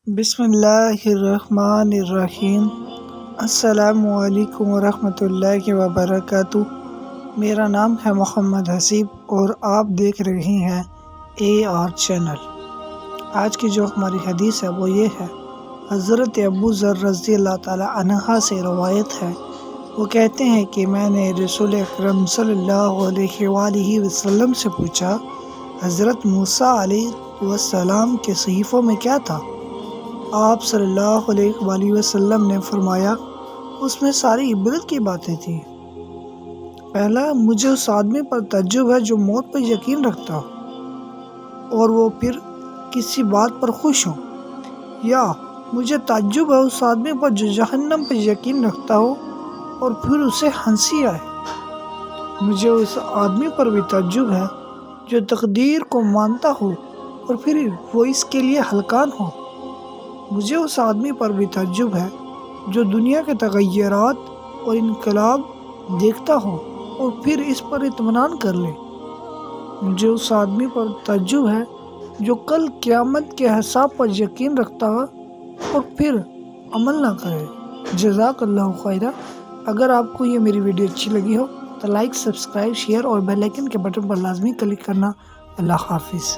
بسم اللہ الرحمن الرحیم۔ السلام علیکم ورحمۃ اللہ وبرکاتہ۔ میرا نام ہے محمد حسیب اور آپ دیکھ رہے ہیں AR چینل۔ آج کی جو ہماری حدیث ہے وہ یہ ہے، حضرت ابو ذر رضی اللہ تعالی عنہ سے روایت ہے، وہ کہتے ہیں کہ میں نے رسول اکرم صلی اللہ علیہ وآلہ وسلم سے پوچھا، حضرت موسیٰ علیہ السلام کے صحیفوں میں کیا تھا؟ آپ صلی اللہ علیہ وآلہ وسلم نے فرمایا، اس میں ساری عبرت کی باتیں تھیں۔ پہلا، مجھے اس آدمی پر تعجب ہے جو موت پر یقین رکھتا ہو اور وہ پھر کسی بات پر خوش ہو، یا مجھے تعجب ہے اس آدمی پر جو جہنم پر یقین رکھتا ہو اور پھر اسے ہنسی آئے۔ مجھے اس آدمی پر بھی تعجب ہے جو تقدیر کو مانتا ہو اور پھر وہ اس کے لیے ہلکان ہو۔ مجھے اس آدمی پر بھی تعجب ہے جو دنیا کے تغیرات اور انقلاب دیکھتا ہو اور پھر اس پر اطمینان کر لے۔ مجھے اس آدمی پر تعجب ہے جو کل قیامت کے حساب پر یقین رکھتا ہو اور پھر عمل نہ کرے۔ جزاک اللہ خیرہ۔ اگر آپ کو یہ میری ویڈیو اچھی لگی ہو تو لائک، سبسکرائب، شیئر اور بیل آئیکن کے بٹن پر لازمی کلک کرنا۔ اللہ حافظ۔